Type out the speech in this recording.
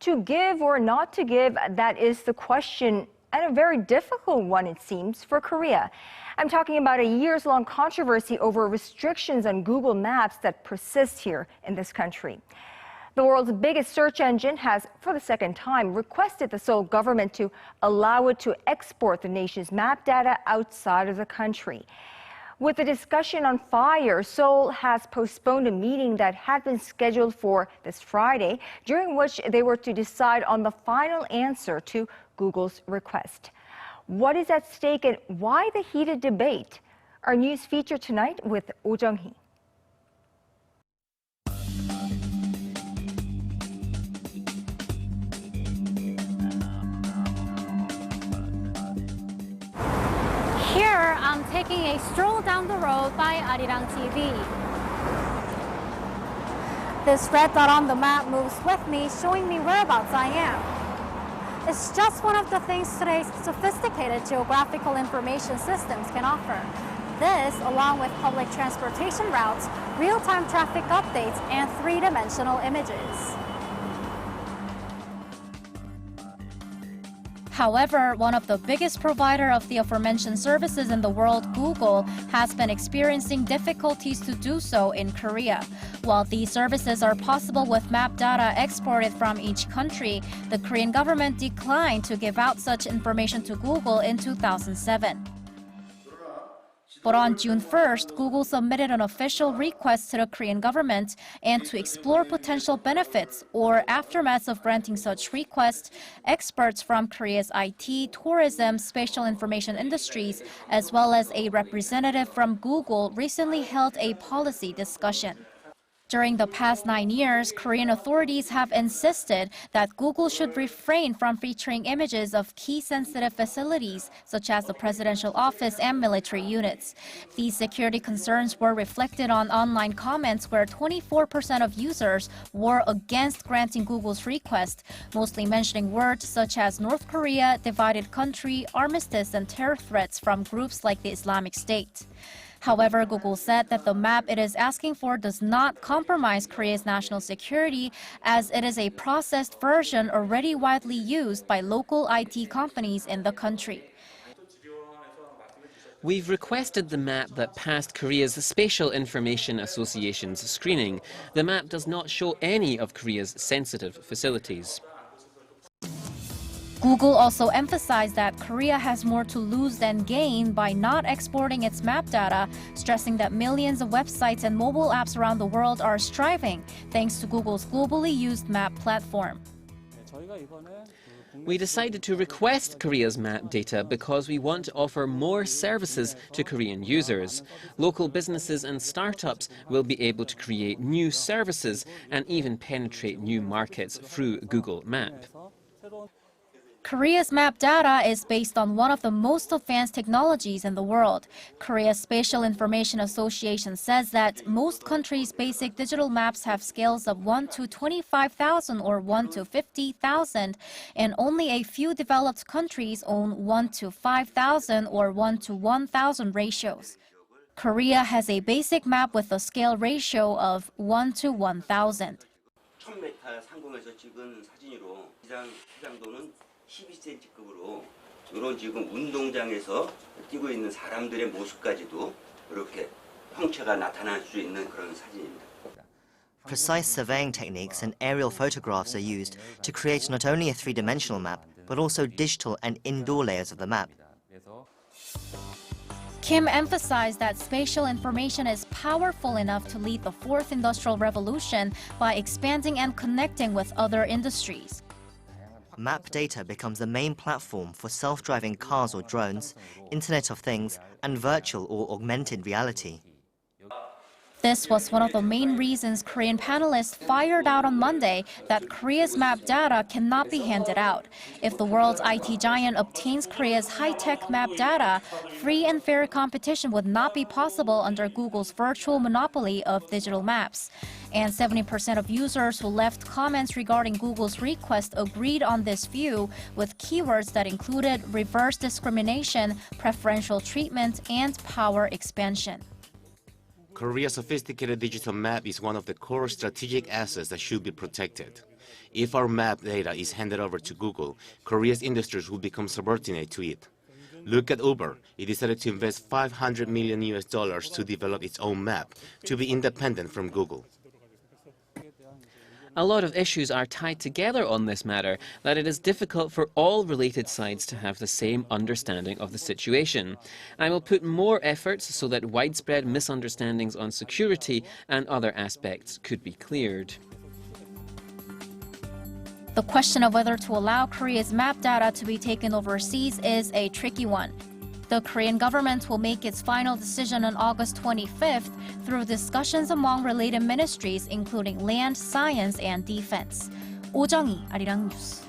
To give or not to give, that is the question, and a very difficult one, it seems, for Korea. I'm talking about a years-long controversy over restrictions on Google Maps that persist here in this country. The world's biggest search engine has, for the second time, requested the Seoul government to allow it to export the nation's map data outside of the country. With the discussion on fire, Seoul has postponed a meeting that had been scheduled for this Friday, during which they were to decide on the final answer to Google's request. What is at stake and why the heated debate? Our news feature tonight with Oh Jung-hee. Here, I'm taking a stroll down the road by Arirang TV. This red dot on the map moves with me, showing me whereabouts I am. It's just one of the things today's sophisticated geographical information systems can offer. This, along with public transportation routes, real-time traffic updates, and three-dimensional images. However, one of the biggest providers of the aforementioned services in the world, Google, has been experiencing difficulties to do so in Korea. While these services are possible with map data exported from each country, the Korean government declined to give out such information to Google in 2007. But on June 1st, Google submitted an official request to the Korean government, and to explore potential benefits or aftermaths of granting such requests, experts from Korea's IT, tourism, spatial information industries, as well as a representative from Google recently held a policy discussion. During the past 9 years, Korean authorities have insisted that Google should refrain from featuring images of key sensitive facilities, such as the presidential office and military units. These security concerns were reflected on online comments where 24% of users were against granting Google's request, mostly mentioning words such as North Korea, divided country, armistice, and terror threats from groups like the Islamic State. However, Google said that the map it is asking for does not compromise Korea's national security, as it is a processed version already widely used by local IT companies in the country. We've requested the map that passed Korea's Spatial Information Association's screening. The map does not show any of Korea's sensitive facilities. Google also emphasized that Korea has more to lose than gain by not exporting its map data, stressing that millions of websites and mobile apps around the world are striving thanks to Google's globally used map platform. We decided to request Korea's map data because we want to offer more services to Korean users. Local businesses and startups will be able to create new services and even penetrate new markets through Google Map. Korea's map data is based on one of the most advanced technologies in the world. Korea's Spatial Information Association says that most countries' basic digital maps have scales of 1 to 25,000 or 1 to 50,000, and only a few developed countries own 1 to 5,000 or 1 to 1,000 ratios. Korea has a basic map with a scale ratio of 1 to 1,000. 1000m 상공에서 찍은 사진으로 해상도는 12cm급으로 이런 지금 운동장에서 뛰고 있는 사람들의 모습까지도 이렇게 형체가 나타날 수 있는 그런 사진입니다. Precise surveying techniques and aerial photographs are used to create not only a three-dimensional map, but also digital and indoor layers of the map. Kim emphasized that spatial information is powerful enough to lead the fourth industrial revolution by expanding and connecting with other industries. Map data becomes the main platform for self-driving cars or drones, Internet of Things, and virtual or augmented reality. This was one of the main reasons Korean panelists fired out on Monday that Korea's map data cannot be handed out. If the world's IT giant obtains Korea's high-tech map data, free and fair competition would not be possible under Google's virtual monopoly of digital maps. And 70% of users who left comments regarding Google's request agreed on this view, with keywords that included reverse discrimination, preferential treatment, and power expansion. Korea's sophisticated digital map is one of the core strategic assets that should be protected. If our map data is handed over to Google, Korea's industries will become subordinate to it. Look at Uber. It decided to invest $500 million to develop its own map to be independent from Google. A lot of issues are tied together on this matter that it is difficult for all related sides to have the same understanding of the situation. I will put more efforts so that widespread misunderstandings on security and other aspects could be cleared. The question of whether to allow Korea's map data to be taken overseas is a tricky one. The Korean government will make its final decision on August 25th through discussions among related ministries, including land, science, and defense. Oh Jung-hee, Arirang News.